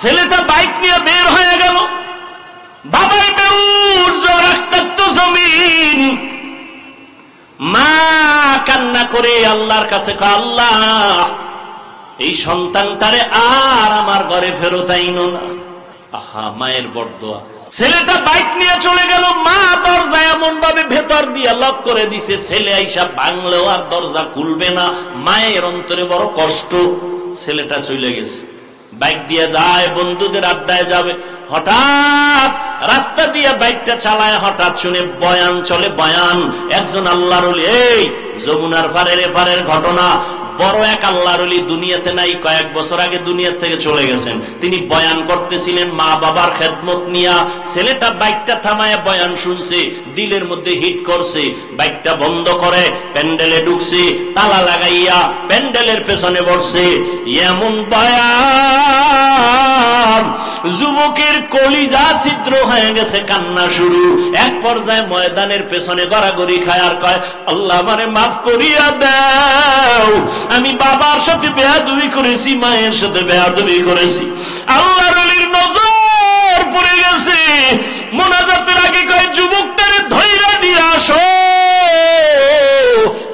ছেলেটা বাইক নিয়ে বের হয়ে গেল, বাবাই বেউর রাখত জমিন। মা কান্না করে আল্লাহর কাছে কয়, আল্লাহ এই সন্তানটারে আর আমার ঘরে ফেরত আইনো না। আহা, মায়ের বড় দোয়া। ছেলেটা বাইক নিয়ে চলে গেল, মা দরজা এমন ভাবে ভেতর দিয়ে লক করে দিছে, ছেলে আইসা ভাঙলেও আর দরজা খুলবে না। মায়ের অন্তরে বড় কষ্ট। ছেলেটা চলে গেছে, বাইক দিয়ে যায়, বন্ধুদের আড্ডায় যাবে। হঠাৎ রাস্তা দিয়ে বাইকটা চালায়, হঠাৎ শুনে বয়ান চলে, বয়ান। একজন আল্লাহর ওলি, এই যমুনার পারের এপারের ঘটনা। বড় এক আল্লাহর ওলি দুনিয়াতে নাই, কয়েক বছর আগে দুনিয়া থেকে চলে গেছেন। তিনি বয়ান করতেছিলেন মা বাবার খেদমত নিয়া। ছেলেটা বাইকটা থামায় বয়ান শুনছে, দিলের মধ্যে হিট করছে, বাইকটা বন্ধ করে প্যান্ডেলে ঢুকছে, তালা লাগাইয়া প্যান্ডেলের পেছনে বসছে। এমন বয়ান, যুবকের কলিজা ছিদ্র হয়ে গেছে, কান্না শুরু। এক পর্যায়ে ময়দানের পেছনে গড়াগড়ি খায় আর কয়, আল্লাহ আমারে মাফ করিয়া দাও, আমি বাবার সাথে বেয়াদবি করেছি, মায়ের সাথে বেয়াদবি করেছি। আল্লাহর ওলির নজর পড়ে গেছে। মোনাজাতের আগে কয়, যুবকটারে ধইরা দিয়ে আসো।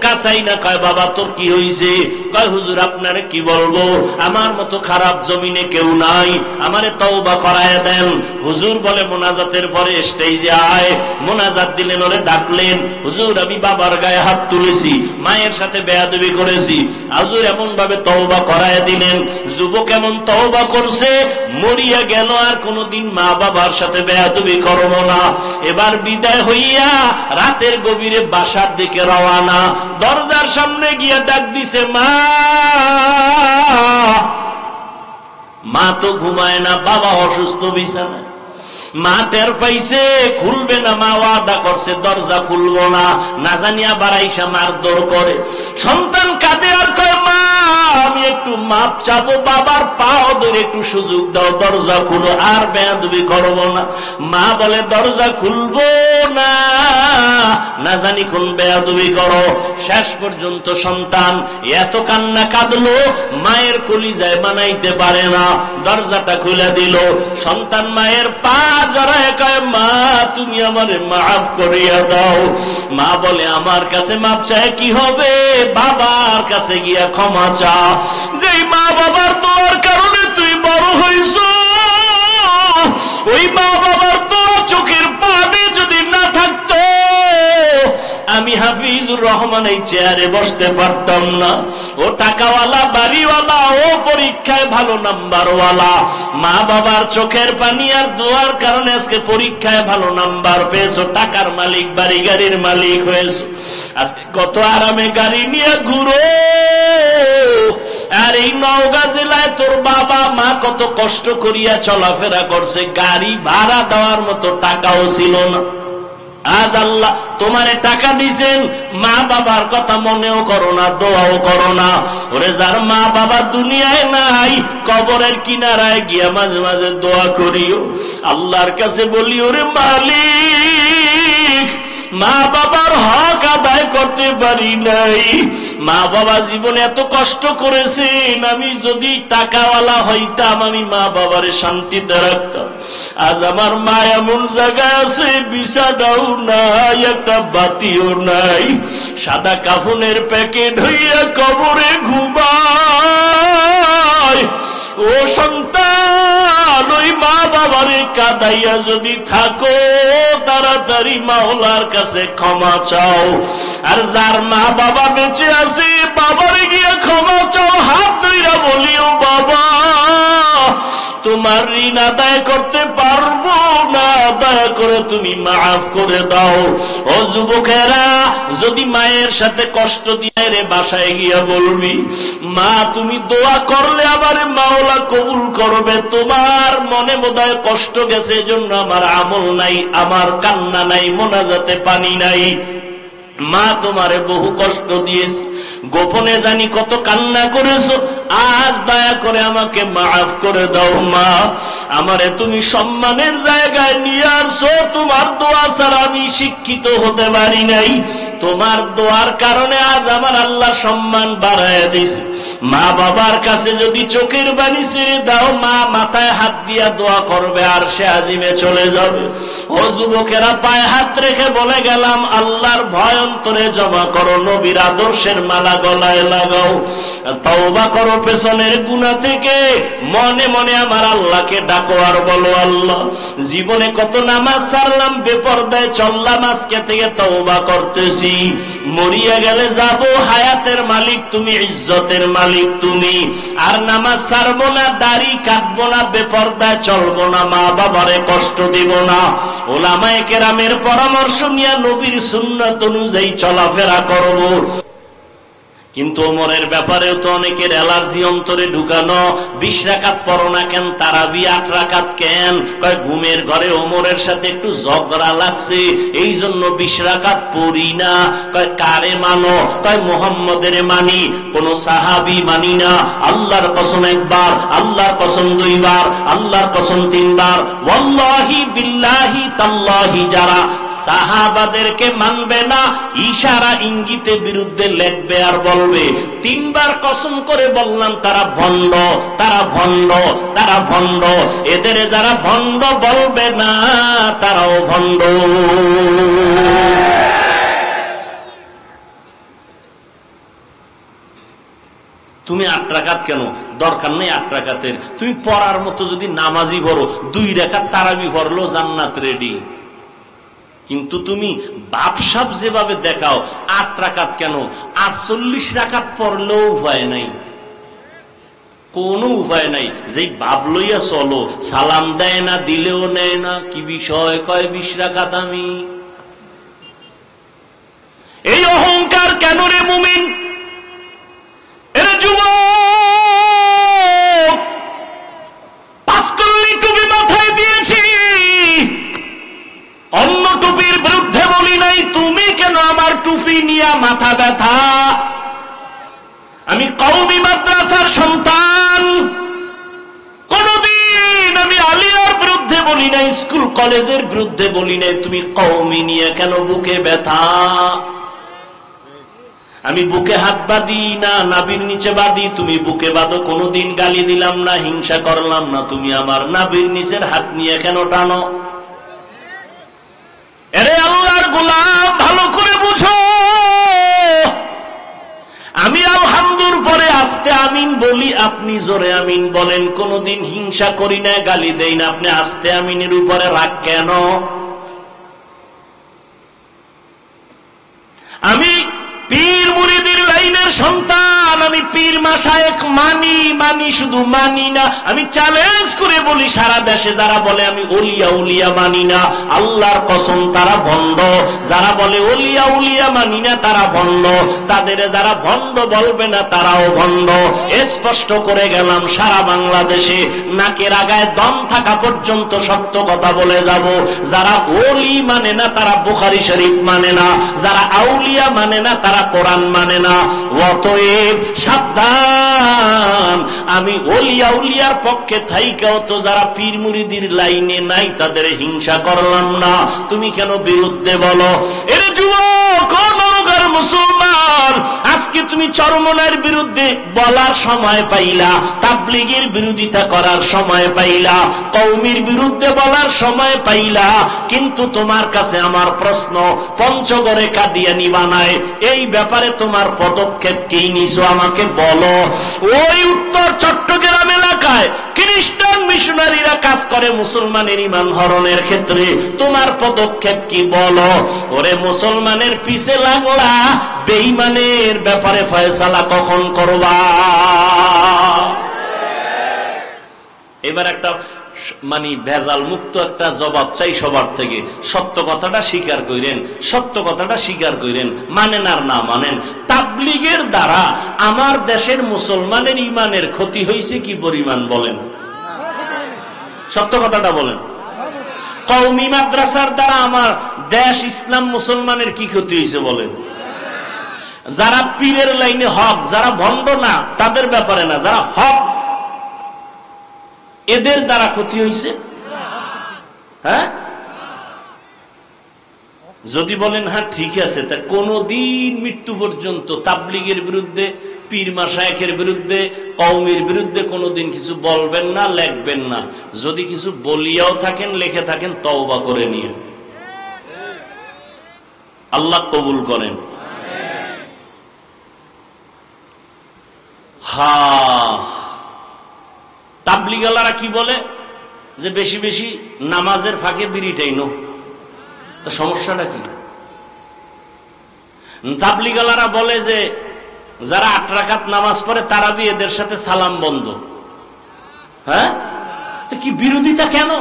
কাছাই না, কয় বাবা তোর কি হইছে? কয় হুজুর আপনারে কি বলবো, আমার মতো খারাপ জমিনে কেউ নাই, আমারে তওবা করায় দেন। হুজুর বলে মোনাজাতের পরে স্টেজে আয়। মোনাজাত দিলেন, ওরে ডাকলেন, হুজুর আমি বাবার গায়ে হাত তুলেছি, মায়ের সাথে বেয়াদবি করেছি, হুজুর এমন ভাবে তওবা করায় দিলেন। যুবক এমন তওবা করছে, মরিয়া গেল, আর কোনদিন মা বাবার সাথে বেয়াদবি করব না। এবার বিদায় হইয়া রাতের গভীরে বাসার দিকে রওয়ানা। দরজার সামনে গিয়া ডাক দিছে, মা। মা তো ঘুমায় না, বাবা অসুস্থ বিছানায়। মা টের পাইছে, খুলবে না, মা ওয়াদা করছে দরজা খুলবো না। না জানিয়া বাড়াইসা মারধর করে। সন্তান কাঁদে আর কয়, মা আমি একটু মাপ চাবো, বাবার পাও ধরে একটু সুযোগ দাও, দরজা খুলো, আর বেয়াদবি করবো না। মা বলে দরজা খুলবো না, না জানি কোন বেয়াদবি করো। শেষ পর্যন্ত সন্তান এত কান্না কাঁদলো, মায়ের কলিজায় মানাইতে পারে না, দরজাটা খুলে দিল। সন্তান মায়ের পা জড়ায় কয়, মা তুমি আমারে মাফ করিয়া দাও। মা বলে আমার কাছে মাপ চায় কি হবে, বাবার কাছে গিয়া ক্ষমা চা। যেই মা বাবার দোয়ার কারণে তুই বড় হইছ, ওই মা বাবার দোয়া চোখের পানি যদি না থাকতো, আমি হাফিজুর রহমান এই চেয়ারে বসতে পারতাম না। ও টাকাওয়ালা, বাড়িওয়ালা, ও পরীক্ষায় ভালো নাম্বারওয়ালা। মা বাবার চোখের পানি আর দোয়ার কারণে আজকে পরীক্ষায় ভালো নাম্বার পেয়েছো, টাকার মালিক, বাড়ি গাড়ির মালিক হয়েছো। আজকে কত আরামে গাড়ি নিয়ে ঘুরো। আর এই নওগাঁ জেলায় তোর বাবা মা কত কষ্ট করিয়া চলাফেরা করছে, গাড়ি ভাড়া দেওয়ার মতো টাকাও ছিল না। আজ আল্লাহ তোমারে টাকা দিছেন, মা বাবার কথা মনেও করো না, দোয়াও করো না। ওরে যার মা বাবা দুনিয়ায় নাই, কবরের কিনারায় গিয়া মাঝে মাঝে দোয়া করিও, আল্লাহর কাছে বলি, ওরে মালিক মা বাবার হক আদায় করতে পারি নাই, মা বাবা জীবনে এত কষ্ট করেছেন, আমি যদি টাকাওয়ালা হইতাম আমি মা বাবারে শান্তিতে রাখতাম। আজ আমার মা এমন জায়গায় আছে, বিছানাও নাই, একটা বাতিও নাই, সাদা কাফনের প্যাকেট হইয়া কবরে ঘুমায়। ও সন্তান, ওই মা বাবারে কাঁদাইয়া যদি থাকো, তাড়াতাড়ি মাওলার কাছে ক্ষমা চাও। আর যার মা বাবা বেঁচে আছে, বাবারে গিয়ে ক্ষমা চাও, হাত ধইরা বলিও, বাবা তোমার ঋণ আদায় করতে পারবো না, দয়া করে তুমি মাফ করে দাও। ও যুবকেরা, যদি মায়ের সাথে কষ্ট দিয়ে রে বাসায় গিয়া বলবি, মা তুমি দোয়া করলে আমার মাওলা কবুল করবে, তোমার মনে বোধহয় কষ্ট গেছে, এজন্য আমার আমল নাই, আমার কান্না নাই, মোনাজাতে পানি নাই, মা তোমারে বহু কষ্ট দিয়েছি, গোপনে জানি কত কান্না করেছো, আজ দয়া করে আমাকে মাফ করে দাও মা। আমারে তুমি সম্মানের জায়গায় নিয়ে আসছো, তোমার দোয়া ছাড়া আমি শিক্ষিত হতে পারি নাই। তোমার দোয়ার কারণে আজ আমার আল্লাহ সম্মান বাড়ায় দিছে। মা বাবার কাছে যদি চোখের পানি ছেড়ে দাও, মা মাথায় হাত দিয়া দোয়া করবে আর সে আজিমে চলে যাবে। ও যুবকেরা, পায়ে হাত রেখে বলে গেলাম, আল্লাহর ভয় অন্তরে জমা করো, নবীর আদর্শের মালা গলায় লাগাও, তওবা করো পেছনের গুনাহ থেকে, মনে মনে আমার আল্লাহকে ডাকো আর বলো, আল্লাহ জীবনে কত নামাজ ছাড়লাম, বেপরদায় চললাম, আজকে থেকে তওবা করতেছি। মরিয়া গেলে যাব, হায়াতের মালিক তুমি, ইজ্জতের মালিক তুমি। আর নামাজ ছাড়বো না, দাড়ি কাটবো না, বেপরদায় চলবো না, মা বাবারে কষ্ট দিব না। ওলামায়ে কেরামের পরামর্শ নিয়ে নবীর সুন্নাত অনুযায়ী চলাফেরা করব। কিন্তু ওমরের ব্যাপারেও তো অনেকের অ্যালার্জি অন্তরে ঢুকানো। 20 রাকাত পড়ো না কেন, তারাবি 8 রাকাত কেন? কয় ঘুমের ঘরে ওমরের সাথে একটু ঝগড়া লাগছে, এই জন্য 20 রাকাত পড়ি না। কয় কারে মানো? কয় মুহাম্মদের মানি, কোন সাহাবী মানি না। আল্লাহর কসম একবার, আল্লাহর কসম 2 বার, আল্লাহর কসম 3 বার, ওয়াল্লাহি বিল্লাহি তাল্লাহি, যারা সাহাবাদেরকে মানবে না, ইশারা ইঙ্গিতে বিরুদ্ধে লেখবে আর বলবে। 3 বার কসম করে বললাম, তারা ভণ্ড, তারা ভণ্ড, তারা ভণ্ড। এদের যারা ভণ্ড বলবে না, তারাও ভণ্ড। তুমি 8 রাকাত কেন? দরকার নেই 8 রাকাতের। তুমি পড়ার মতো যদি নামাজি পড়ো, 2 রাকাত তারাবি পড়লো, জান্নাত রেডি। কিন্তু তুমি বাপসাপ যেভাবে দেখাও, 8 রাকাত কেন, 48 রাকাত পড়লেও উপায় নাই, কোনো উপায় নাই। যেই বাপ লইয়া চলো, সালাম দেয় না, দিলেও নেয় না, কি বিষয়? কয় 20 রাকাত আমি। এই অহংকার কেন রে মুমিন? এরে যুবক, 5 কল্লি টুপি মাথায় দিয়েছি, অন্য টুপির বিরুদ্ধে বলি নাই। তুমি কেন আমার টুপি নিয়ে মাথা ব্যথা? আমি কওমি মাদ্রাসার সন্তান, কোনদিন আমি আলিয়ার বিরুদ্ধে বলি নাই, স্কুল কলেজের বিরুদ্ধে বলি নাই। তুমি কওমি নিয়ে কেন বুকে ব্যথা? আমি বুকে হাত বাঁধি না, নাভির নিচে বাঁধি, তুমি বুকে বাঁধো। কোনদিন গালি দিলাম না, হিংসা করলাম না, তুমি আমার নাভির নিচের হাত নিয়ে কেন টানো? এরে আল্লাহর গোলাম, ভালো করে বুঝো, আমি আলহামদুর পরে আস্তে আমিন বলি, আপনি জোরে আমিন বলেন। কোনদিন হিংসা করি না, গালি দেই না, আপনি আস্তে আমিনের উপরে রাগ কেন? আমি পীর মুরিদের লাইনের সন্তান, আমি পীর মাশায়েখ মানি, মানি শুধু মানি না, আমি চ্যালেঞ্জ করে বলি, সারা দেশে যারা বলে আমি ওলিয়া উলিয়া মানি না, আল্লাহর কসম তারা ভণ্ড। যারা বলে ওলিয়া উলিয়া মানি না, তারা ভণ্ড। তাদের যারা ভণ্ড বলবে না, তারাও ভণ্ড। স্পষ্ট করে গেলাম, সারা বাংলাদেশে নাকের আগায় দম থাকা পর্যন্ত সত্য কথা বলে যাব। যারা ওলি মানে না, তারা বুখারী শরীফ মানে না। যারা আউলিয়া মানে না, তারা কোরআন মানে না। অতএব সাবধান, আমি ওলিয়া উলিয়ার পক্ষে থাইকাও তো যারা পীর মুরিদির লাইনে নাই, তাদের হিংসা করলাম না। তুমি কেন বিরুদ্ধে বলো? এর যুবক, নওগাঁর মুসলমান, আজকে তুমি চরমনার বিরুদ্ধে বলার সময় পাইলা, তাবলীগের বিরোধিতা করার সময় পাইলা, কওমির বিরুদ্ধে বলার সময় পাইলা। কিন্তু তোমার কাছে আমার প্রশ্ন, পঞ্চগড়ে কাদিয়ানি বানায়, এই ব্যাপারে তোমার পদক্ষেপ কি নিছো আমাকে বলো। ওই উত্তর চট্টগ্রাম এলাকায় খ্রিস্টান মিশনারিরা কাজ করে মুসলমানের ঈমান হরণের ক্ষেত্রে, তোমার পদক্ষেপ কি বলো। ওরে মুসলমানের পিছে লাগলা, বেঈমানের ব্যাপারে ফয়সালা কখন করবা? এবার একটা মানে ভেজাল মুক্ত একটা জবাব চাই সবার থেকে। সত্য কথাটা স্বীকার করেন, সত্য কথাটা স্বীকার করেন, মানেন আর না মানেন। তাবলীগের দ্বারা আমার দেশের মুসলমানের ঈমানের ক্ষতি হয়েছে কি পরিমাণ বলেন? সত্য কথাটা বলেন। কওমি মাদ্রাসার দ্বারা আমার দেশ ইসলাম মুসলমানের কি ক্ষতি হয়েছে বলেন? যারা পীরের লাইনে হক, যারা ভণ্ড না তাদের ব্যাপারে না, যারা হক এদের দ্বারা ক্ষতি হয়েছে। হ্যাঁ, যদি বলেন হ্যাঁ ঠিক আছে, তা কোনদিন মৃত্যু পর্যন্ত তাবলীগের বিরুদ্ধে, পীর মাশায়েখের বিরুদ্ধে, কওমের বিরুদ্ধে কোনদিন কিছু বলবেন না, লেখবেন না। যদি কিছু বলিয়াও থাকেন, লিখে থাকেন, তওবা করে নিয়ে আল্লাহ কবুল করেন। তাবলীগওয়ালারা কি বলে যে বেশি বেশি নামাজের ফাঁকে বিড়িটাই নো, তো সমস্যাটা কি? তাবলীগওয়ালারা বলে যে যারা 8 রাকাত নামাজ পড়ে তারাবি এদের সাথে সালাম বন্ধ। হ্যাঁ, তো কি বিরোধিতা কেন?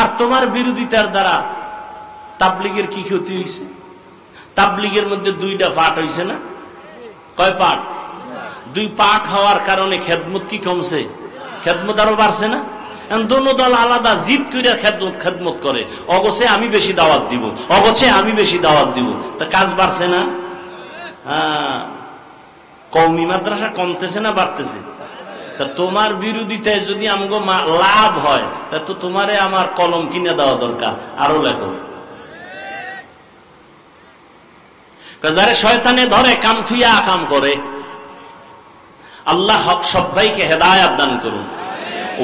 আর তোমার বিরোধিতার দ্বারা তাবলীগের কি ক্ষতি হয়েছে? তাবলীগের মধ্যে 2টা পাঠ হয়েছে না? কয় পাঠ? 2 পাঠ হওয়ার কারণে খেদমত কি কমছে? খেদমত আরো বাড়ছে না? দোনো দল আলাদা জিদ করে খেদমত করে, অগছে আমি বেশি দাওয়াত দিব, অগছে আমি বেশি দাওয়াত দিব, তা কাজ বাড়ছে না? হ্যাঁ, কওমি মাদ্রাসা কমতেছে না বাড়তেছে? তা তোমার বিরোধিতায় যদি আমগো লাভ হয়, তা তো তোমারে আমার কলম কিনে দেওয়া দরকার, আরো লেখো। যারে শয়তানে ধরে কাম থুইয়া কাম করে, আল্লাহ হক সবাইকে হেদায়েত দান করুন।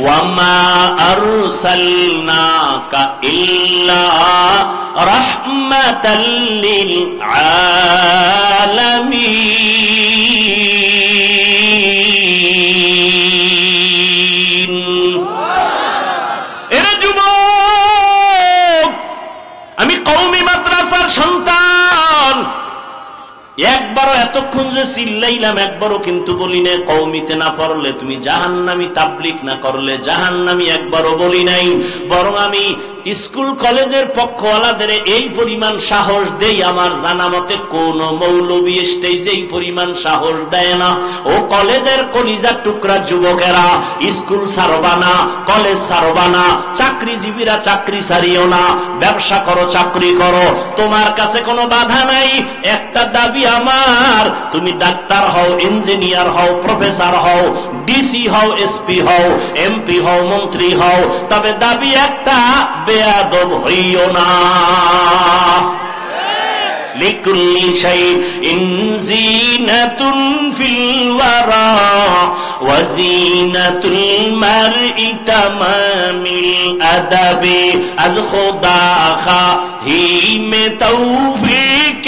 ওয়ামা আরসালনাকা ইল্লা রাহমাতাল লিল আলামিন। এরে যুবক, আমি কওমি মাদ্রাসার সন্তান, একবারও এতক্ষণ যে চিল্লাইলাম একবারও কিন্তু বলি নাই কওমিতে না পড়লে তুমি জাহান্নামী, তাবলীগ না করলে জাহান্নামী, একবারও বলি নাই। বরং আমি স্কুল কলেজের পক্ষওয়ালাদের এই পরিমাণ সাহস দেই, আমার জানা মতে কোন মৌলবী স্টেজে এই পরিমাণ সাহস দেয় না। ও কলেজের কলিজার টুকরা যুবকেরা, স্কুল ছাড়বা না, কলেজ ছাড়বা না, চাকরিজীবীরা চাকরি ছাড়িও না, ব্যবসা করো, চাকরি করো, তোমার কাছে কোনো বাধা নাই। একটা দাবি আমার, তুমি ডাক্তার হও, ইঞ্জিনিয়ার হও, প্রফেসর হও, ডিসি হও, এসপি হও, এমপি হও, মন্ত্রী হও, তবে দাবি একটা, বেয়াদব হইও না। লিকুল্লি শাইইন যিনাতুন ফিল ওয়ারা ওয়া যিনাতুল মারই তামামিল আদাবি। আজ খোদা খাহি মে তৌফিক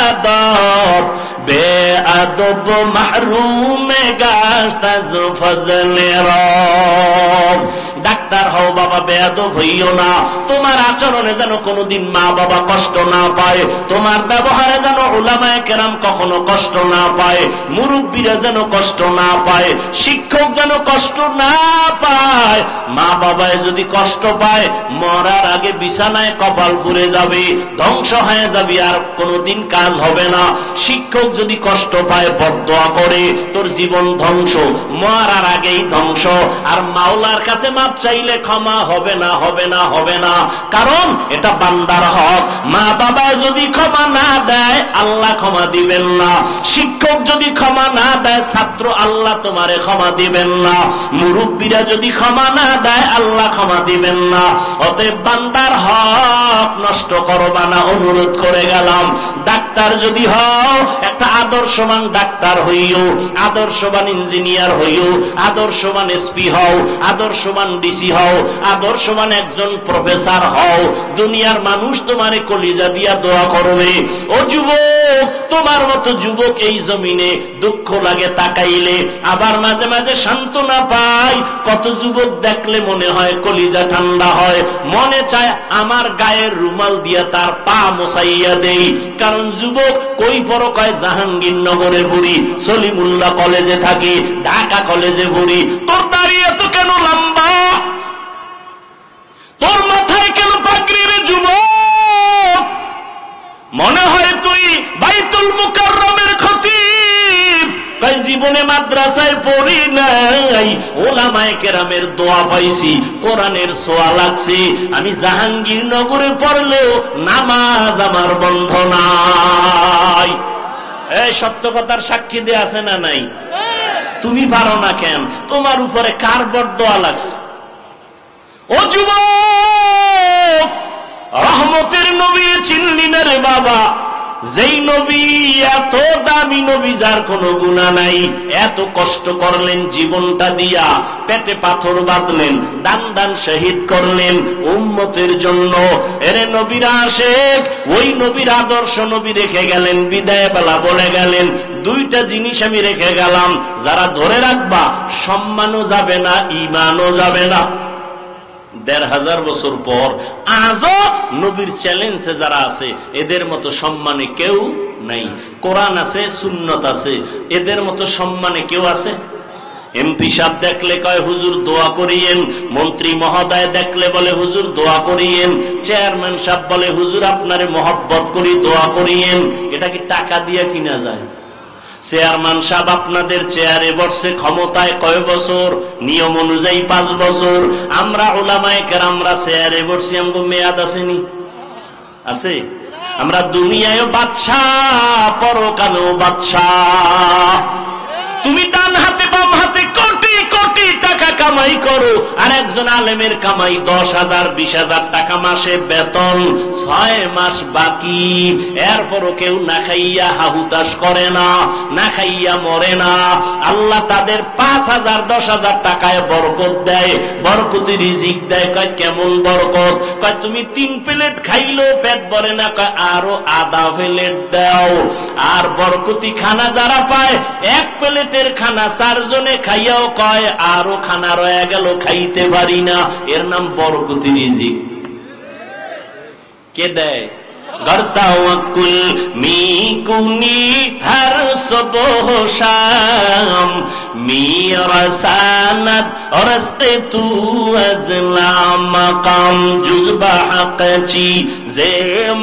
আদব, বেআদব মাহরুম গাশত আজ ফজলে রব। ডাক্তার হও বাবা, বেয়াদব হইও না। তোমার আচরণে যেন কোনোদিন মা বাবা কষ্ট না পায়, তোমার ব্যবহারে যেন উলামায়ে কেরাম কখনো কষ্ট না পায়, মুরব্বীরা যেন কষ্ট না পায়, শিক্ষক যেন কষ্ট না পায়। মা বাবায় যদি কষ্ট পায়, মরার আগে বিছানায় কপাল পুড়ে যাবে, ধ্বংস হয়ে যাবে, আর কোনোদিন কাজ হবে না। শিক্ষক যদি কষ্ট পায়, বদদোয়া করে, তোর জীবন ধ্বংস, মরার আগেই ধ্বংস। আর মাওলার কাছে মাপ চাইলে ক্ষমা হবে না, হবে না, হবে না, কারণ এটা বান্দার হক। মা বাবা যদি ক্ষমা না দেয়, আল্লাহ ক্ষমা দিবেন না। শিক্ষক যদি ক্ষমা না দেয়, ছাত্র, আল্লাহ তোমারে ক্ষমা দিবেন না। মুরব্বীরা যদি ক্ষমা না দেয়, আল্লাহ ক্ষমা দিবেন না। অতএব বান্দার হক নষ্ট করবা না, অনুরোধ করে গেলাম। ডাক্তার যদি হও, একটা আদর্শবান ডাক্তার হইও, আদর্শবান ইঞ্জিনিয়ার হইও, আদর্শবান এসপি হও, আদর্শবান ডিসি হও, আদর্শবান একজন প্রফেসর হও। দুনিয়ার মানুষ তোমারে কলিজা দিয়া দোয়া করবে। ও যুবক, তোমার মতো যুবক এই জমিনে দুঃখ লাগে তাকাইলে, আবার মাঝে মাঝে সান্ত্বনা পাই। কত যুবক দেখলে মনে হয় কলিজা ঠান্ডা হয়, মনে চায় আমার গায়ের রুমাল দিয়া তার পা মোছাইয়া দেই। কারণ যুবক কই পর কয় জাহাঙ্গীরনগরে বুড়ি, সলিমুল্লাহ কলেজে থাকি, ঢাকা কলেজে বুড়ি। তোর দাঁড়িয়ে তো কেন লম্বা, তোর মাথায় কেন পাগড়ি রে যুবক? মনে হয় তুই বাইতুল মুকাররমের খতিব। তাই জীবন জীবনে মাদ্রাসায় পড়ি নাই, ওলামায়ে কেরামের দোয়া পাইছি, কোরআনের ছোঁয়া লাগছে। আমি জাহাঙ্গীরনগরে পড়লেও নামাজ আমার বন্ধ নাই। এই সত্য কথার সাক্ষী দিয়ে আছে না নাই? তুমি পারো না কেন? তোমার উপরে কার বরদোয়া লাগছে? ও যুবক, রহমতের নবী চিনলি না রে বাবা? যেই নবী এত দামি নবী, যার কোনো গুনাহ নাই, এত কষ্ট করলেন জীবনটা দিয়া, পেটে পাথর বাঁধলেন, দান দান শহীদ করলেন উম্মতের জন্য। এরে নবীর আশিক, ওই নবীর আদর্শ নবী রেখে গেলেন, বিদায় বেলা বলে গেলেন, দুইটা জিনিস আমি রেখে গেলাম, যারা ধরে রাখবা সম্মানও যাবে না, ঈমানও যাবে না। ১৫০০ বছর পর আজও নবীর চ্যালেঞ্জে যারা আছে, এদের মতো সম্মানে কেউ নাই। কোরআন আছে, সুন্নত আছে, এদের মতো সম্মানে কেউ আছে? এমপি সাহেব দেখলে কয় হুজুর দোয়া করিয়েন, মন্ত্রী মহোদয় দেখলে বলে হুজুর দোয়া করিয়েন, চেয়ারম্যান সাহেব বলে হুজুর আপনারে মহব্বত করি দোয়া করিয়েন। এটা কি টাকা দিয়ে কিনা যায়? চেয়ারম্যান সাহেব আপনাদের চেয়ারে বসছে, ক্ষমতায় কয় বছর? নিয়ম অনুযায়ী 5 বছর। আমরা উলামায়ে কেরামরা চেয়ারে বসছি, আমগো মেয়াদ আসেনি? আছে? আমরা দুনিয়ায়ও বাদশাহ, পরকালেও বাদশাহ। তুমি ডান হাতে বাম হাতে কোটি কোটি টাকা কামাই করো, আর একজন আলেমের কামাই 10,000 20,000 টাকা মাসে বেতন, 6 মাস বাকি। এরপরও কেউ না খাইয়া হাহুতাশ করে না, না খাইয়া মরে না। আল্লাহ তাদের 5,000 10,000 টাকায় বরকত দেয়, বরকতি রিজিক দেয়। কয় কেমন বরকত? কয় তুমি 3 প্লেট খাইলো পেট ভরে না, কয় আরো আধা প্লেট দাও। আর বরকতি খানা যারা পায়, 1 প্লেটের খানা 4 জনে খাইয়াও কয় আরো খানা রয়ে গেল, খাইতে পারি না। এর নাম বরকতি রিজিক। কে দেয়? গর্তাওয়াকুল মিকুনি হর সুবহ শাম মিরাসানাত রস্তে তু আজলাম মাকাম জুজবা হাকচি জে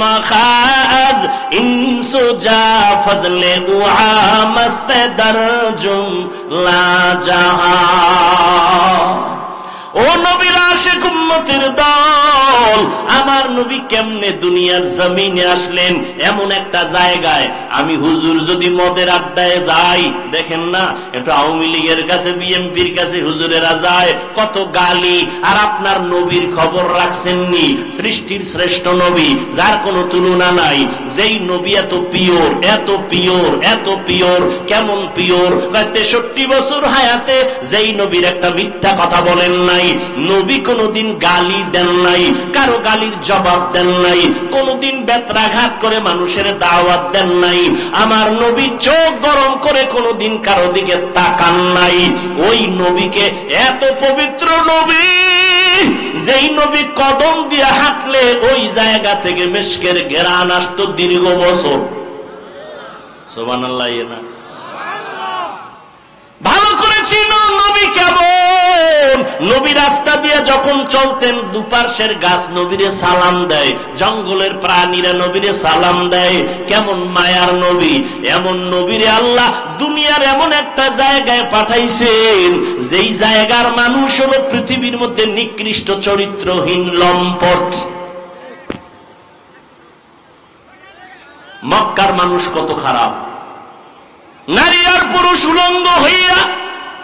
মাখাজ ইনসু জা ফজলে উহা মস্ত দরজুম লা জাহা। ও নবীর আশিক উম্মতের দল, আমার নবী কেমনে দুনিয়ার জমিনে আসলেন? এমন একটা জায়গায় আমি হুজুর যদি মদের আড্ডায় যাই, দেখেন না একটু আওয়ামী লীগের কাছে বিএনপির কাছে হুজুরেরা যায়, কত গালি। আর আপনার নবীর খবর রাখছেননি? সৃষ্টির শ্রেষ্ঠ নবী, যার কোনো তুলনা নাই, যেই নবী এত পিওর, এত পিওর, এত পিওর। কেমন পিওর? 63 বছর হায়াতে যেই নবীর একটা মিথ্যা কথা বলেন নাই, নবী কোনদিন গালি দেন নাই, কারো গালির জবাব দেন নাই, কোনদিন বেত্রাঘাত করে মানুষের দাওয়াত দেন নাই। আমার নবী চোখ গরম করে কোনদিন কারো দিকে তাকান নাই। ওই নবীকে, এত পবিত্র নবী, যেই নবী কদম দিয়ে হাঁটলে ওই জায়গা থেকে মিশকের ঘেরান আসতো দীর্ঘ বছর। সুবহানাল্লাহ। না ভালো করে চিনো নবী কেমন। নবী রাস্তা দিয়ে যখন চলতেন, দুপাশের গাছ নবীরে সালাম দেয়, জঙ্গলের প্রাণীরা নবীরে সালাম দেয়। কেমন মায়ার নবী। এমন নবীরে আল্লাহ দুনিয়ার এমন একটা জায়গায় পাঠাইছেন, যেই জায়গার মানুষ হলো পৃথিবীর মধ্যে নিকৃষ্ট চরিত্রহীন লম্পট। মক্কার মানুষ কত খারাপ, নারী আর পুরুষ উলঙ্গ হইয়া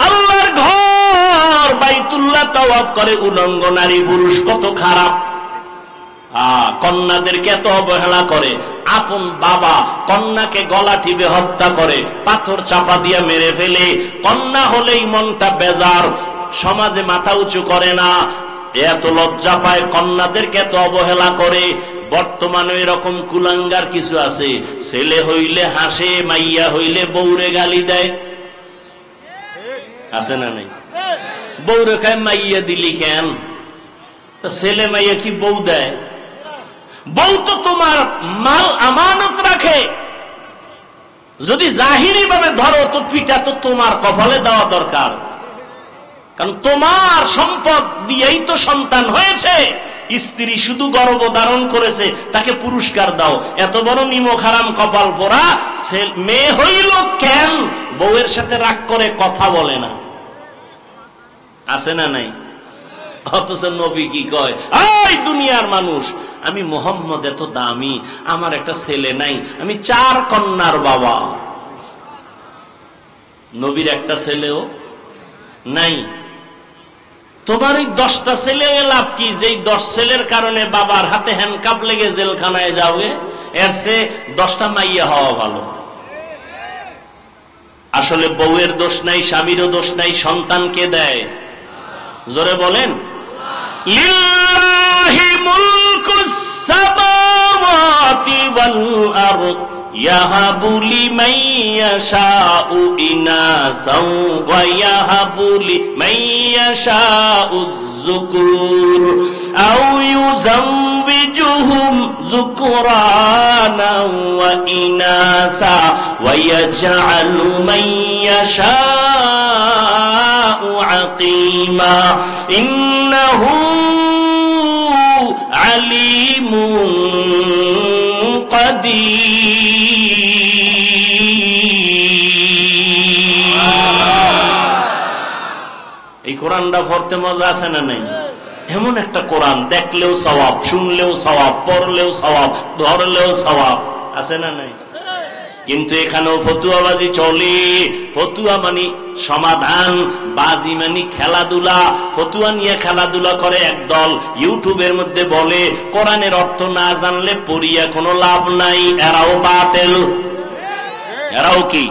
আল্লাহর ঘর বাইতুল্লাহ তাওয়াফ করে উলঙ্গ নারী পুরুষ, কত খারাপ। কন্যাদেরকে এত অবহেলা করে। আপন বাবা কন্যাকে গলা টিপে হত্যা করে, পাথর চাপা দিয়ে মেরে ফেলে। কন্যা হলেই মনটা বেজার, সমাজে মাথা উঁচু করে না, এত লজ্জা পায়, কন্যাদেরকে এত অবহেলা করে। বর্তমানে এরকম কুলাঙ্গার কিছু আছে, ছেলে হইলে হাসে, মাইয়া হইলে বউরে গালি দেয়। আছে না নাই? বউরে খায় মাইয়া দিলি কেন? ছেলে মাইয়া কি বউ দেয়? বউ তো তোমার মাল আমানত রাখে। যদি জাহিরি ভাবে ধরো তো পিঠা তো তোমার কপালে দেওয়া দরকার, কারণ তোমার সম্পদ দিয়েই তো সন্তান হয়েছে। স্ত্রী শুধু গর্ভধারণ করেছে, তাকে পুরস্কার দাও। এত বড় নিমক হারাম কপাল পোড়া মেয়ে হইল কেন? বউয়ের সাথে রাগ করে কথা বলে না, আছে না নাই? অথচ নবী কি কয়, এই দুনিয়ার মানুষ, আমি মুহাম্মদ এত দামি, আমার একটা ছেলে নাই, আমি 4 কন্যার বাবা। নবীর একটা ছেলেও নাই। তোমার এই 10টা ছেলে লাভ কি? যেই 10 ছেলের কারণে বাবার হাতে হ্যান্ডকাপ লেগে জেলখানায় যাবে, এর চেয়ে 10টা মাইয়া হওয়া ভালো। আসলে বউয়ের দোষ নাই, স্বামীরও দোষ নাই, সন্তানকে দেয়। জোরে বলেন, লিল্লাহি মুলকুস সামাওয়াতি ওয়াল আরদ ইয়াহাবু লিমান ইয়াশাউ ইনাসাও ওয়া ইয়াহাবু লিমান ইয়াশাউ যুকুর আও ইউযাওবিজুহুম যুকরানা ওয়া ইনাসা ওয়া ইয়াজআলু মান ইয়াশাউ আকিমা ইন্নাহু আলিমুন এই কোরআনটা পড়তে মজা আছে না নাই? এমন একটা কোরআন, দেখলেও সওয়াব, শুনলেও সওয়াব, পড়লেও সওয়াব, ধরলেও সওয়াব, আছে না নাই? কিন্তু এখানেও ফতুয়াবাজি চলে। ফতুয়া মানে সমাধান, বাজি মানে খেলাধুলা। ফতুয়া নিয়ে খেলাধুলা করে একদল, ইউটিউবের মধ্যে বলে কোরআনের অর্থ না জানলে পড়িয়া কোনো লাভ নাই। এরাও বাতিল, এরাও কি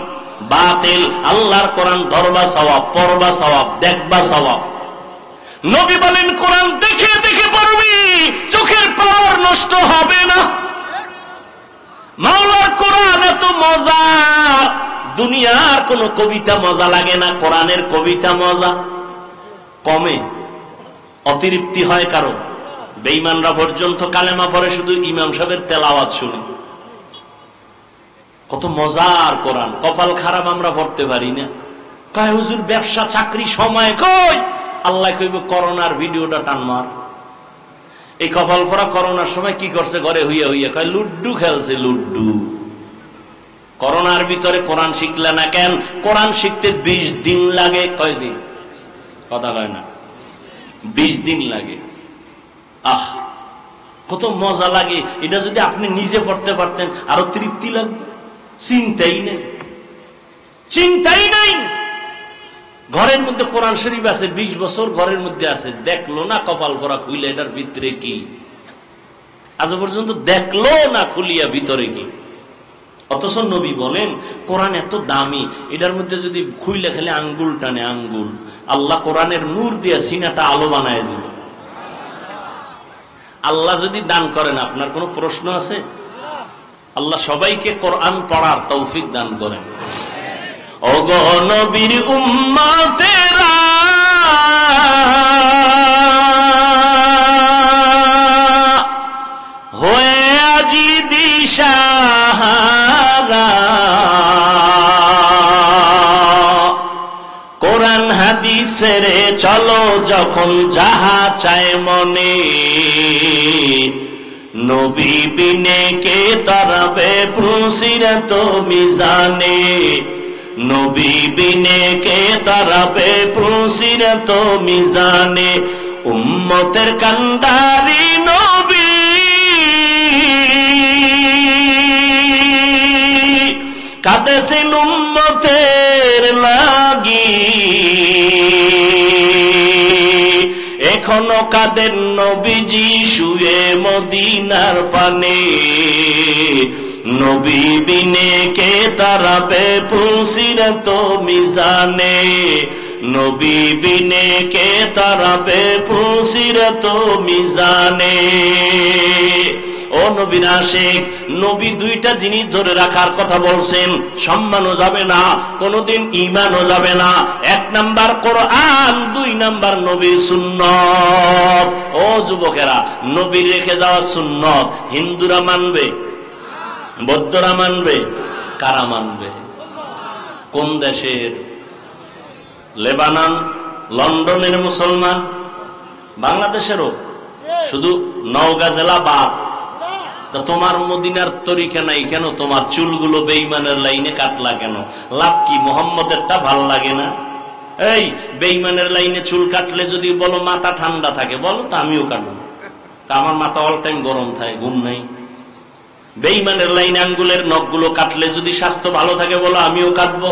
বাতিল। আল্লাহর কোরআন ধরবা সওয়াব, পড়বা সওয়াব, দেখবা সওয়াব। নবী বলেন কোরআন দেখে দেখে পড়বি, চোখের পাওয়ার নষ্ট হবে না। মাওলার কোরআন এত মজা, দুনিয়ার কোন কবিতা মজা লাগে না, কোরআনের কবিতা মজা। কমে, অতিরিক্তি হয় কারো। বেঈমানরা পর্যন্ত কালেমা পড়ে শুধু ইমাম সাহেবের তেলাওয়াত শুনে। কত মজার কোরআন। কপাল খারাপ আমরা পড়তে পারি না। কয় হুজুর ব্যবসা চাকরি সময় কই? আল্লাহ কইব করোনার ভিডিওটা টান মার। এই কপাল পড়া করোনার সময় কি করছে? ঘরে হইয়া হইয়া কয় লুড্ডু খেলছে, লুড্ডু। করোনার ভিতরে কোরআন শিখলে না কেন? কোরআন শিখতে 20 দিন লাগে। কয় দিন? কথা কয় না, 20 দিন লাগে। আহ, কত মজা লাগে। এটা যদি আপনি নিজে পড়তে পারতেন আরো তৃপ্তি লাগতো। চিন্তাই নেই, চিন্তাই নাই। ঘরের মধ্যে কোরআন শরীফ আছে, 20 বছর ঘরের মধ্যে আছে, দেখলো না কপাল পরা খুলে এটার ভিতরে কি। আজ পর্যন্ত দেখলো না খুলিয়া ভিতরে কি। অথচ নবী বলেন কোরআন এত দামি, এটার মধ্যে যদি খুইলে খেলে আঙ্গুল টানে আঙ্গুল, আল্লাহ কোরআনের নূর দিয়া সিনাটা আলো বানায় দিল। আল্লাহ যদি দান করেন, আপনার কোনো প্রশ্ন আছে? আল্লাহ সবাইকে কোরআন পড়ার তৌফিক দান করেন। ওগো নবীর উম্মতেরা, হয়ে আজি দিশাহারা, কোরআন হাদিসের চলো যখন যাহা চায় মনে, নবী বিনে কে তারাবে পুসিরত মিজানে, নবী বিনে কে তারাবে পুসিরত মিজানে, উম্মতের কান্দারি নবী কাঁদেছেন উম্মতের লাগি, এখনো কাঁদেন নবীজি শুয়ে মদিনার পানে, নবী বিনে কে তারাবে পুসিরত মিজানে, নবী বিনে কে তারাবে পুসিরত মিজানে। ও নবীর আশিক, নবী 2টা জিনিস ধরে রাখার কথা বলছেন। সম্মানও যাবে না, কোনদিন ঈমানও যাবে না। 1 নাম্বার কোরআন, 2 নাম্বার নবীর সুন্নত। ও যুবকেরা, নবীর রেখে যাওয়া সুন্নত হিন্দুরা মানবে, বৌদ্ধরা মানবে, কারা মানবে? কোন দেশের? লেবানন, লন্ডনের মুসলমান, বাংলাদেশেরও শুধু নওগাঁ জেলা বাদ। তা তোমার মদিনার তরিকা নাই কেন? তোমার চুলগুলো বেঈমানের লাইনে কাটলা কেন? লাভ কি? মোহাম্মদেরটা ভাল লাগে না? এই বেঈমানের লাইনে চুল কাটলে যদি বলো মাথা ঠান্ডা থাকে, বলো তো আমিও কাটবো। তা আমার মাথা অল টাইম গরম থাকে, ঘুম নাই। বেঈমানের লাইনে আঙ্গুলের নখগুলো কাটলে যদি স্বাস্থ্য ভালো থাকে, বলো আমিও কাটবো।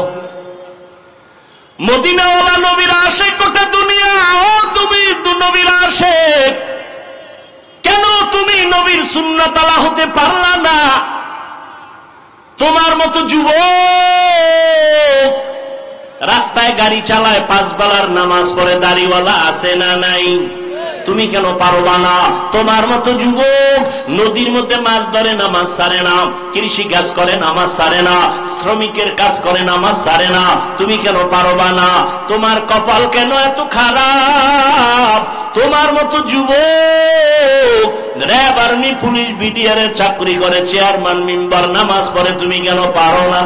মদিনাওয়ালা নবীর আশিক গোটা দুনিয়া। ও তুমি নবীর আশিক, কেন তুমি নবীর সুন্নাত আলা হতে পারলা না? তোমার মতো যুবক রাস্তায় গাড়ি চালায়, 5 বেলার নামাজ পড়ে, দাড়িওয়ালা আছে না নাই? তুমি কেন পারবা না? তোমার মতো যুবক নদীর মধ্যে মাছ ধরে, নামাজ ছাড়ে না, কৃষি কাজ করে, নামাজ ছাড়ে না, শ্রমিকের কাজ করে, নামাজ ছাড়ে না। তুমি কেন পারবা না? তোমার কপাল কেন এত খারাপ? তোমার মতো যুবক র্যাব, আর্মি, পুলিশ, বিডিআর এর চাকরি করে, চেয়ারম্যান, মেম্বার, নামাজ পড়ে, তুমি কেন পারো না?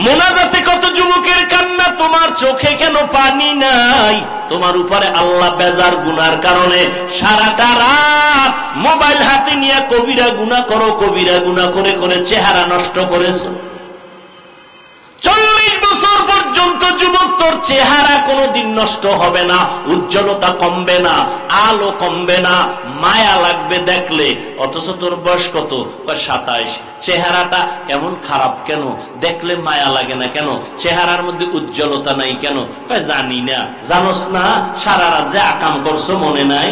মোনাজাতে কত যুবকের কান্না, তোমার চোখে কেন পানি নাই? তোমার উপরে আল্লাহ বেজার গুনার কারণে সারাটা রাত মোবাইল হাতে নিয়ে কবিরা গুনাহ করো, কবিরা গুনাহ করে করে চেহারা নষ্ট করেছো। 40 বছর পর্যন্ত যুবক তোর চেহারা কোনোদিন নষ্ট হবে না, উজ্জ্বলতা কমবে না, আলো কমবে না, মায়া লাগবে দেখলে। অথচ তোর বয়স কত? 27। চেহারাটা এমন খারাপ কেন? দেখলে মায়া লাগে না কেন? চেহারার মধ্যে উজ্জ্বলতা নাই কেন? জানি না। জানোস না সারা রাত যে আকাম করছো মনে নাই?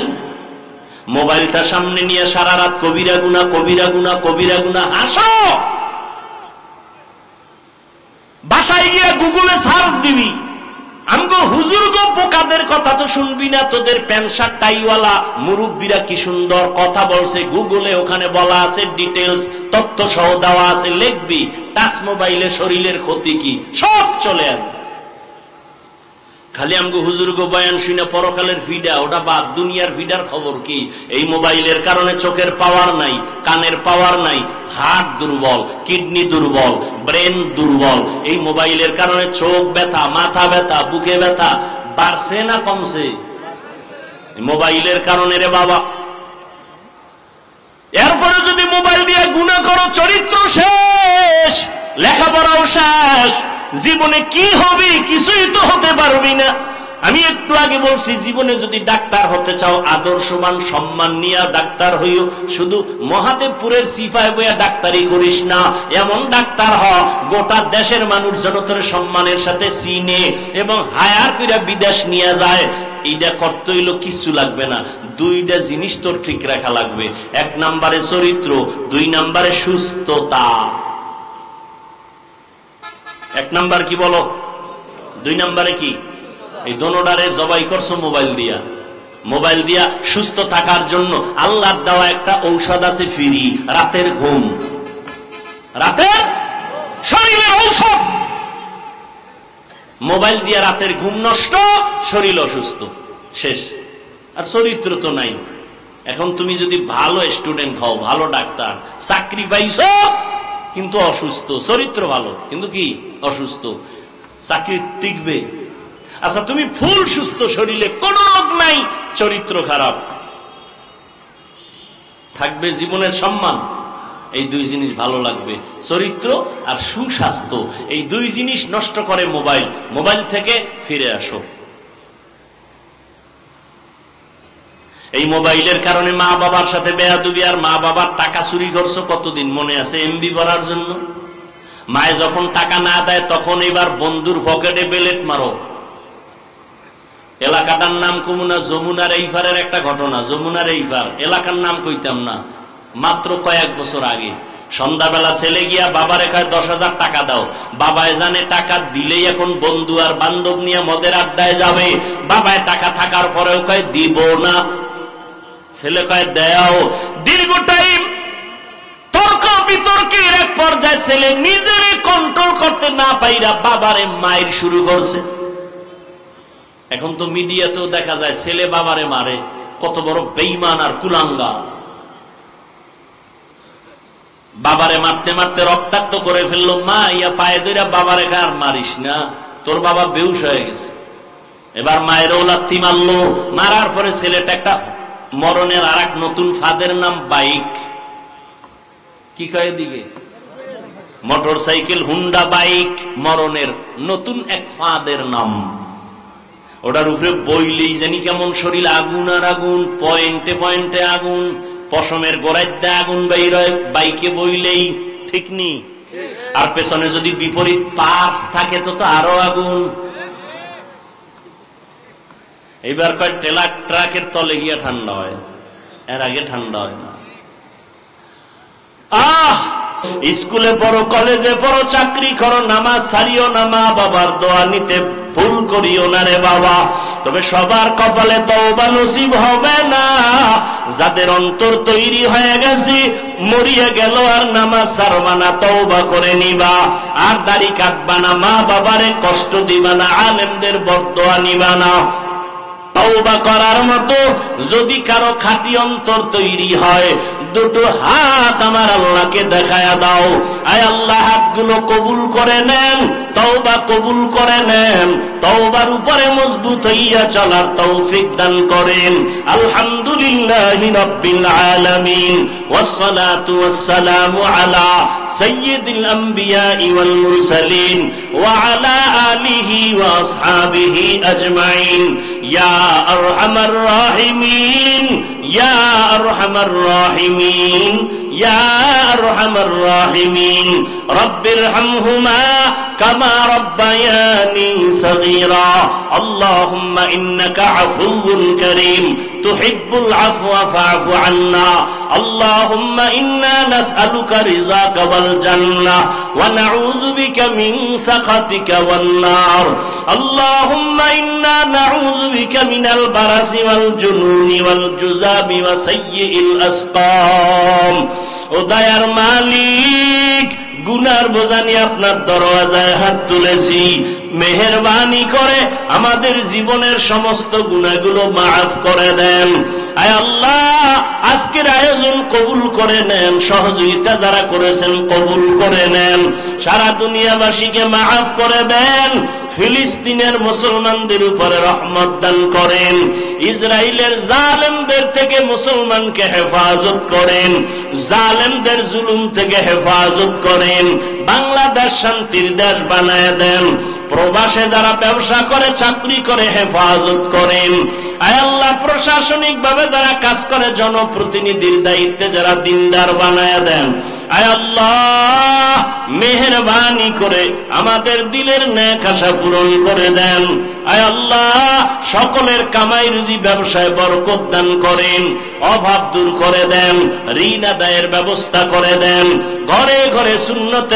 মোবাইলটা সামনে নিয়ে সারা রাত কবিরা গুনাহ, কবিরা গুনাহ, কবিরা গুনাহ। আসো বাসায় গিয়ে গুগলে সার্চ দিবি, আমগো হুজুর গো বোকাদের কথা তো শুনবি না। তোদের প্যান্ট শার্ট টাইওয়ালা মুরব্বীরা কি সুন্দর কথা বলছে, গুগলে ওখানে বলা আছে, ডিটেলস তথ্য সহ দেওয়া আছে, লিখবি। টাচ মোবাইলে শরীরের ক্ষতি কি সব চলে আসবে। খালি আমগো হুজুর গো বয়ান শুনে পরকালের ফিডা, ওটা বাদ। দুনিয়ার ফিডার খবর কি? এই মোবাইলের কারণে চোখের পাওয়ার নাই, কানের পাওয়ার নাই, হার্ট দুর্বল, কিডনি দুর্বল, ব্রেন দুর্বল। এই মোবাইলের কারণে চোখ ব্যথা, মাথা ব্যথা, বুকে ব্যথা বাড়ছে না কমছে? মোবাইলের কারণে রে বাবা। এরপরে যদি মোবাইল দিয়ে গুনাহ করো, চরিত্র শেষ, লেখাপড়াও শেষ, জীবনে কি হবে? কিছুই তো হতে পারবি না। আমি একটু আগে বলছি, জীবনে যদি ডাক্তার হতে চাও, আদর্শবান সম্মান নিয়ে ডাক্তার হইও। শুধু মহাদেবপুরের সিপাই বইয়া ডাক্তারি করিস না। এমন ডাক্তার হ গোটা দেশের মানুষ যেন তোর সম্মানের সাথে চিনে এবং হায়ার করে বিদেশ নিয়ে যায়। এইটা করতে হইলো কিছু লাগবে না, 2টা জিনিস তোর ঠিক রাখা লাগবে। 1 নম্বরে চরিত্র, 2 নম্বরে সুস্থতা। 1 নাম্বার কি বলো, 2 নম্বরে কি? এই দোনোটারে জবাই করছো মোবাইল দিয়া। মোবাইল দিয়া সুস্থ থাকার জন্য আল্লাহর দেওয়া একটা ঔষধ আছে ফ্রি, রাতের ঘুম। রাতের শরীরের ঔষধ। মোবাইল দিয়া রাতের ঘুম নষ্ট, শরীর অসুস্থ, শেষ। আর চরিত্র তো নাই। এখন তুমি যদি ভালো স্টুডেন্ট হও, ভালো ডাক্তার, চাকরি পাইছো কিন্তু অসুস্থ, চরিত্র ভালো কিন্তু কি অসুস্থ, চাকরি টিকবে? আচ্ছা তুমি ফুল সুস্থ, শরীরে কোনো রোগ নাই, চরিত্র খারাপ, থাকবে জীবনের সম্মান? এই 2 জিনিস ভালো লাগবে, চরিত্র আর সুস্বাস্থ্য। এই 2 জিনিস নষ্ট করে মোবাইল। মোবাইল থেকে ফিরে আসো। এই মোবাইলের কারণে মা বাবার সাথে বেয়াদবি, আর মা বাবার টাকা চুরি করছো কতদিন মনে আছে? এমবি ভরার জন্য। মায়ে যখন টাকা না দেয় তখন এবার বন্ধুর পকেটে বেলেট মারো। এলাকাটার নাম কমুনা, যমুনার এইপারের একটা ঘটনা। যমুনার এইপার এলাকার নাম কইতাম না, মাত্র কয়েক বছর আগে সন্ধ্যাবেলা ছেলে গিয়া বাবারে কয় 10,000 টাকা দাও। বাবায় জানে টাকা দিলেই এখন বন্ধু আর বান্ধব নিয়ে মদের আড্ডায় যাবে। বাবায় টাকা থাকার পরেও কয় দিব না, ছেলে কয় দেও। দীর্ঘ টাইম তর্ক বিতর্কের এক পর্যায়ে ছেলে নিজের কন্ট্রোল করতে না পাইরা বাবারে মায়ের শুরু করছে। এখন তো মিডিয়াতেও দেখা যায় ছেলে বাবারে মারে, কত বড় বেঈমান আর কুলাঙ্গা। বাবারে মারতে মারতে রক্তাক্ত করে ফেললো। মা ইয়া পায়ে ধরে বাবারে আর মারিস না, তোর বাবা বেহুশ হয়ে গেছে। এবার মায়ের লাথি মারলো, মারার পরে ছেলেটা একটা মরণের আর এক নতুন ফাঁদের নাম বাইক। কি কয় দিকে? মোটর সাইকেল, হুন্ডা বাইক মরণের নতুন এক ফাঁদের নাম। ওটার উপরে বইলেই জানি কেমন শরীর আগুন আর আগুন, পয়েন্টে পয়েন্টে আগুন, পশমের গোড়ায় আগুন বাইর হয় বাইকে বইলেই, ঠিক নি? আর পেছনে যদি বিপরীত পাশ থাকে তো আরো আগুন। এইবার কয় টেলার ট্রাকের তলে গিয়া ঠান্ডা হয়, এর আগে ঠান্ডা হয় না। স্কুলে পড়ো, কলেজে পড়ো, চাকরি করো, নামাজ ছাড়িও না, মা বাবার দোয়া নিতে ভুল করিও না রে বাবা। তবে সবার কপালে তওবা নসিব হবে না। যাদের অন্তর তৈরি হয়ে গেছে, মরিয়া গেল আর নামাজ ছাড়বা না, তওবা করে নিবা। আর দাড়ি কাটবা না, মা বাবারে কষ্ট দিবা না, আলেমদের বদদোয়া নিবা না। তওবা করার মতো যদি কারো খাঁটি অন্তর তৈরি হয়, দুটো হাত আমার আল্লাহকে দেখায়া দাও। আয় আল্লাহ, হাতগুলো কবুল করে নেন, তওবা কবুল করে নেন, তওবার উপরে মজবুত হইয়া চলার তৌফিক দান করেন। আলহামদুলিল্লাহি রাব্বিল আলামিন, ওয়াসসালাতু ওয়াসসালামু আলা সাইয়্যিদিল আমবিয়া ওয়াল মুরসালিন ওয়া আলা আলিহি ওয়া আসহাবিহি আজমাইন। ইয়া আরহামার রাহিমিন, ইয়া আরহামার রাহিমিন, ইয়া আরহামার রাহিমিন। রব্বিরহামহুমা কামা রব্বায়ানি সগীরা। আল্লাহুম্মা ইন্নাকা আফুউন কারীম তুহিব্বুল আফওয়া ফা'ফু আন্না। আল্লাহুম্মা ইন্না নাসআলুকা রিযাকা ওয়াল জান্নাহ ওয়া নাউযু বিকা মিন সাখাতিকা ওয়ান নার। আল্লাহুম্মা ইন্না নাউযু বিকা মিনাল বারাসি ওয়াল জুনুনি ওয়াল জুযাবি ওয়া সাইয়্যিল আসকাম। ও দয়ার মালিক, গুনার বোঝা নিয়ে আপনার দরওয়াজায় হাত তুলেছি, মেহেরবানি করে আমাদের জীবনের সমস্ত গুনাহগুলো মাফ করে দেন। আয় আল্লাহ, আজকের আয়োজন কবুল করে নেন, সহযোগিতা যারা করেছেন কবুল করে নেন, সারা দুনিয়াবাসীকে মাফ করে দেন। ফিলিস্তিনের মুসলমানদের উপরে রহমত দান করেন, ইসরায়েলের জালেমদের থেকে মুসলমানকে হেফাজত করেন, জালেমদের জুলুম থেকে হেফাজত করেন, বাংলাদেশ শান্তির দেশ বানায় দেন। প্রবাসে যারা ব্যবসা করে, চাকরি করে, হেফাজত করেন। আয় আল্লাহ, প্রশাসনিক ভাবে যারা কাজ করে, জনপ্রতিনিধির দায়িত্বে যারা দিনদার বানায় দেন। আয় আল্লাহ, মেহেরবানি করে আমাদের দিলের নেক আশা পূরণ করে দেন। আয় আল্লাহ, সকলের কামাই রুজি ব্যবসায় বরকত দান করেন, অভাব দূর করে দেন, ঋণ আদায়ের ব্যবস্থা করে দেন, ঘরে ঘরে সুন্নতে